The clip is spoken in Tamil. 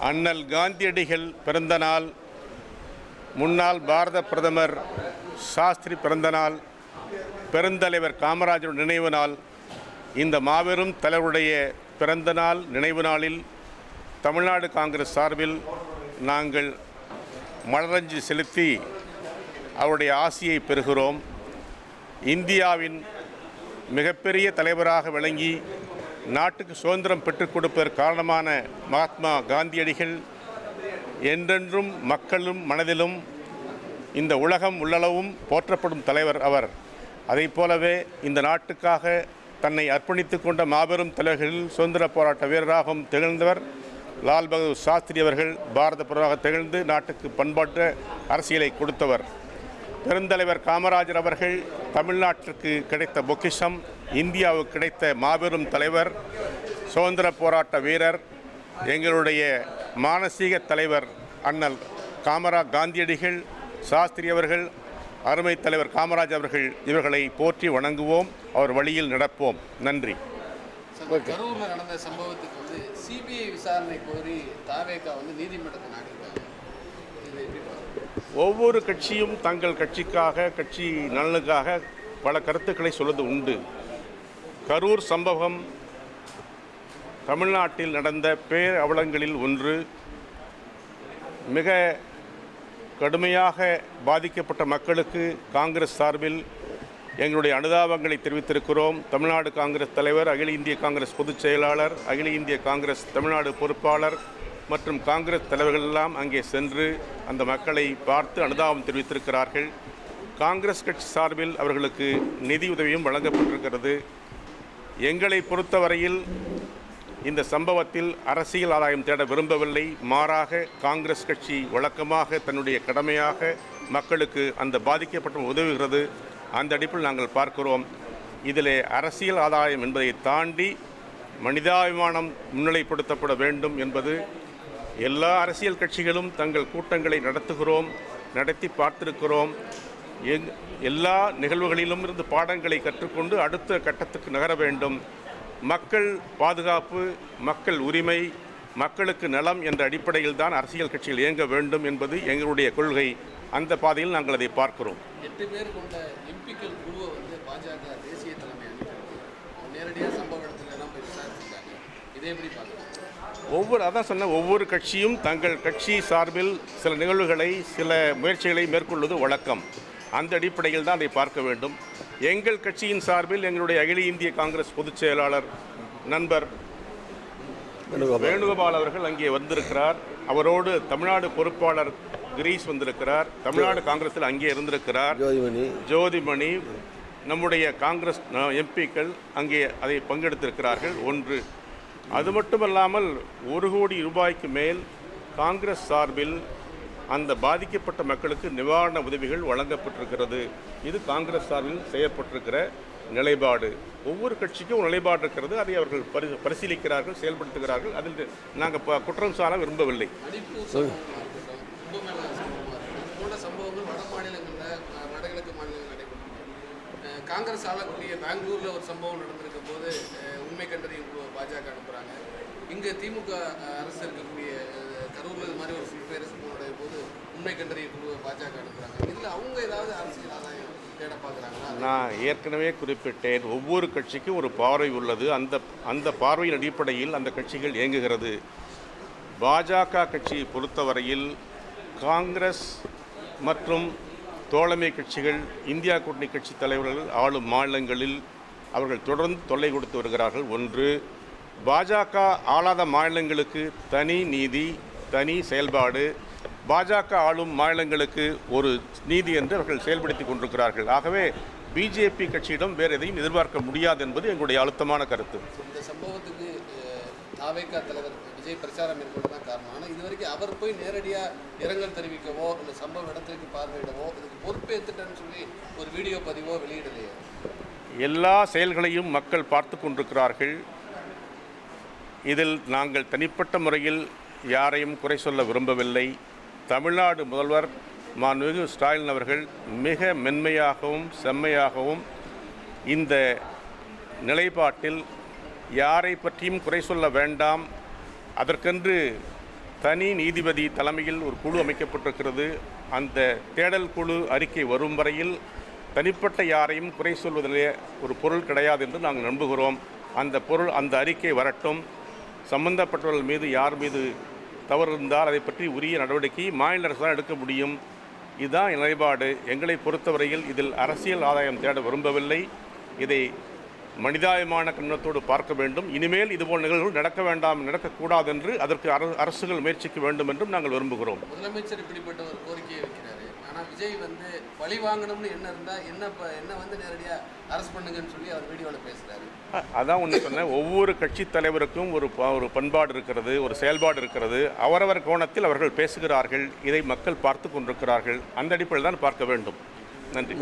அண்ணல் காந்தியடிகள் பிறந்த நாள், முன்னாள் பாரத பிரதமர் சாஸ்திரி பிறந்த நாள், பெருந்தலைவர் காமராஜர் நினைவு நாள். இந்த மாபெரும் தலைவருடைய பிறந்த நாள் நினைவு நாளில் தமிழ்நாடு காங்கிரஸ் சார்பில் நாங்கள் மலரஞ்சலி செலுத்தி அவருடைய ஆசியை பெறுகிறோம். இந்தியாவின் மிகப்பெரிய தலைவராக விளங்கி நாட்டுக்கு சுதந்திரம் பெற்றுக் கொடுப்பதற்கு காரணமான மகாத்மா காந்தியடிகள் என்றென்றும் மக்களும் மனதிலும் இந்த உலகம் உள்ளளவும் போற்றப்படும் தலைவர் அவர். அதை போலவே இந்த நாட்டுக்காக தன்னை அர்ப்பணித்து கொண்ட மாபெரும் தலைவர்களில் சுதந்திர போராட்ட வீரராகவும் திகழ்ந்தவர் லால் பகதூர் சாஸ்திரி அவர்கள். பாரத பிரதமராக திகழ்ந்து நாட்டுக்கு பண்பாட்டு அரசியலை கொடுத்தவர். பெருந்தலைவர் காமராஜர் அவர்கள் தமிழ்நாட்டிற்கு கிடைத்த பொக்கிஷம், இந்தியாவுக்கு கிடைத்த மாபெரும் தலைவர், சுதந்திர போராட்ட வீரர், எங்களுடைய மானசீக தலைவர் அண்ணல் காந்தியடிகள், சாஸ்திரி அவர்கள், அருமை தலைவர் காமராஜ் அவர்கள். இவர்களை போற்றி வணங்குவோம், அவர் வழியில் நடப்போம். நன்றி. கரூரில் நடந்த சம்பவத்துக்கு சிபிஐ விசாரணை கோரி தாவேகா நீதிமன்றத்தை நாடிருக்காங்க. ஒவ்வொரு கட்சியும் தங்கள் கட்சிக்காக, கட்சி நலனுக்காக பல கருத்துக்களை சொல்வது உண்டு. கரூர் சம்பவம் தமிழ்நாட்டில் நடந்த பேரவலங்களில் ஒன்று. மிக கடுமையாக பாதிக்கப்பட்ட மக்களுக்கு காங்கிரஸ் சார்பில் எங்களுடைய அனுதாபங்களை தெரிவித்திருக்கிறோம். தமிழ்நாடு காங்கிரஸ் தலைவர், அகில இந்திய காங்கிரஸ் பொதுச் செயலாளர், அகில இந்திய காங்கிரஸ் தமிழ்நாடு பொறுப்பாளர் மற்றும் காங்கிரஸ் தலைவர்கள் எல்லாம் அங்கே சென்று அந்த மக்களை பார்த்து அனுதாபம் தெரிவித்திருக்கிறார்கள். காங்கிரஸ் கட்சி சார்பில் அவர்களுக்கு நிதி உதவியும் வழங்கப்பட்டிருக்கிறது. எங்களை பொறுத்தவரையில் இந்த சம்பவத்தில் அரசியல் ஆதாயம் தேட விரும்பவில்லை. மாறாக காங்கிரஸ் கட்சி வழக்கமாக தன்னுடைய கடமையாக மக்களுக்கு அந்த பாதிக்கப்பட்ட உதவுகிறது. அந்த அடிப்பில் நாங்கள் பார்க்கிறோம். இதில் அரசியல் ஆதாயம் என்பதை தாண்டி மனிதாபிமானம் முன்னிலைப்படுத்தப்பட வேண்டும் என்பது எல்லா அரசியல் கட்சிகளும் தங்கள் கூட்டங்களை நடத்தி பார்த்திருக்கிறோம். எல்லா நிகழ்வுகளிலும் இருந்து பாடங்களை கற்றுக்கொண்டு அடுத்த கட்டத்துக்கு நகர வேண்டும். மக்கள் பாதுகாப்பு, மக்கள் உரிமை, மக்களுக்கு நலம் என்ற அடிப்படையில் தான் அரசியல் கட்சிகள் இயங்க வேண்டும் என்பது எங்களுடைய கொள்கை. அந்த பாதையில் நாங்கள் அதை பார்க்கிறோம். 8 பேர் கொண்ட எம்பிக்கள் குழுவை பாஜக தேசிய தலைமை நேரடியாக சம்பவ இடத்துல எல்லாம் போய் விசாரிச்சிருக்காங்க. இதை எப்படி பார்க்குறோம்? ஒவ்வொரு கட்சியும் தங்கள் கட்சி சார்பில் சில நிகழ்வுகளை, சில முயற்சிகளை மேற்கொள்வது வழக்கம். அந்த அடிப்படையில் தான் அதை பார்க்க வேண்டும். எங்கள் கட்சியின் சார்பில் எங்களுடைய அகில இந்திய காங்கிரஸ் பொதுச் செயலாளர் நண்பர் வேணுகோபால் அவர்கள் அங்கே வந்திருக்கிறார். அவரோடு தமிழ்நாடு பொறுப்பாளர் கிரீஷ் வந்திருக்கிறார். தமிழ்நாடு காங்கிரஸில் அங்கே இருந்திருக்கிறார் ஜோதிமணி. நம்முடைய காங்கிரஸ் எம்பிக்கள் அங்கே அதை பங்கெடுத்திருக்கிறார்கள். ஒன்று. அது மட்டுமல்லாமல் 1 கோடி ரூபாய்க்கு மேல் காங்கிரஸ் சார்பில் அந்த பாதிக்கப்பட்ட மக்களுக்கு நிவாரண உதவிகள் வழங்கப்பட்டிருக்கிறது. இது காங்கிரஸ் சார்பில் செய்யப்பட்டிருக்கிற நிலைப்பாடு. ஒவ்வொரு கட்சிக்கும் ஒரு நிலைப்பாடு இருக்கிறது. அதை அவர்கள் பரிசீலிக்கிறார்கள், செயல்படுத்துகிறார்கள். அதில் நாங்கள் குற்றம் சார விரும்பவில்லை. சம்பவங்கள் வட மாநிலங்களில், வடகிழக்கு மாநிலங்கள் நடைபெறும். காங்கிரஸ் ஆளக்கூடிய பெங்களூரில் ஒரு சம்பவம் நடந்திருக்கும் போது உண்மை கண்டறியும் குழு பாஜக அனுப்புகிறாங்க. இங்கே திமுக அரசு இருக்கக்கூடிய கரூரில் இது மாதிரி ஒரு பேர் சம்பவம் போது உண்மை கண்டறியும் குழுவை பாஜக அனுப்புகிறாங்க. இதில் அவங்க ஏதாவது அரசியல் ஆதாயம் தேட பார்க்குறாங்களா? நான் ஏற்கனவே குறிப்பிட்டேன், ஒவ்வொரு கட்சிக்கும் ஒரு பார்வை உள்ளது. அந்த பார்வையின் அடிப்படையில் அந்த கட்சிகள் இயங்குகிறது. பாஜக கட்சியை பொறுத்தவரையில் காங்கிரஸ் மற்றும் தோழமை கட்சிகள், இந்தியா கூட்டணி கட்சி தலைவர்கள் ஆளும் மாநிலங்களில் அவர்கள் தொடர்ந்து தொல்லை கொடுத்து வருகிறார்கள். ஒன்று. பாஜக ஆளாத மாநிலங்களுக்கு தனி நீதி, தனி செயல்பாடு. பாஜக ஆளும் மாநிலங்களுக்கு ஒரு நீதி என்று அவர்கள் செயல்படுத்தி கொண்டிருக்கிறார்கள். ஆகவே பிஜேபி கட்சியிடம் வேறு எதையும் எதிர்பார்க்க முடியாது என்பது எங்களுடைய அழுத்தமான கருத்து. இந்த சம்பவத்துக்கு தாவேகா தலைவர் விஜய் பிரச்சாரம் மேற்கொள்ளதான் காரணம். ஆனால் இது வரைக்கும் அவர் போய் நேரடியாக இரங்கல் தெரிவிக்கவோ, இந்த சம்பவ இடத்திற்கு பார்வையிடவோ, இதுக்கு பொறுப்பேற்றுட்டேன்னு சொல்லி ஒரு வீடியோ பதிவோ வெளியிடலையே. எல்லா செயல்களையும் மக்கள் பார்த்து கொண்டிருக்கிறார்கள். இதில் நாங்கள் தனிப்பட்ட முறையில் யாரையும் குறை சொல்ல விரும்பவில்லை. தமிழ்நாடு முதல்வர் மாண்புமிகு ஸ்டாலின் அவர்கள் மிக மென்மையாகவும் செம்மையாகவும் இந்த நிலைப்பாட்டில் யாரை பற்றியும் குறை சொல்ல வேண்டாம், அதற்கென்று தனி நீதிபதி தலைமையில் ஒரு குழு அமைக்கப்பட்டிருக்கிறது. அந்த தேடல் குழு அறிக்கை வரும் வரையில் தனிப்பட்ட யாரையும் குறை சொல்வதிலே ஒரு பொருள் கிடையாது என்று நாங்கள் நம்புகிறோம். அந்த அறிக்கை வரட்டும். சம்பந்தப்பட்டவர்கள் மீது யார் மீது தவறு இருந்தால் அதை பற்றி உரிய நடவடிக்கை மாநில அரசு தான் எடுக்க முடியும். இதுதான் நிலைப்பாடு. எங்களை பொறுத்தவரையில் இதில் அரசியல் ஆதாயம் தேட விரும்பவில்லை. இதை மனிதாயமான கண்ணோட்டத்தோடு பார்க்க வேண்டும். இனிமேல் இதுபோல் நிகழ்வுகள் நடக்கக்கூடாது என்று அதற்கு அரசுகள் முயற்சிக்க வேண்டும் என்றும் நாங்கள் விரும்புகிறோம். முதலமைச்சர் இப்படிப்பட்ட ஒரு கோரிக்கையை வைக்கிறாரு. ஆனால் விஜய் பழி வாங்கணும்னு என்ன இருந்தால் என்ன நேரடியாக அரசு பண்ணுங்கன்னு சொல்லி அவர் வீடியோவில் பேசுகிறாரு. அதான் ஒன்று சொன்னேன். ஒவ்வொரு கட்சி தலைவருக்கும் ஒரு பண்பாடு இருக்கிறது, ஒரு செயல்பாடு இருக்கிறது. அவரவர் கோணத்தில் அவர்கள் பேசுகிறார்கள். இதை மக்கள் பார்த்து கொண்டிருக்கிறார்கள். அந்த அடிப்படையில் தான் பார்க்க வேண்டும். நன்றி.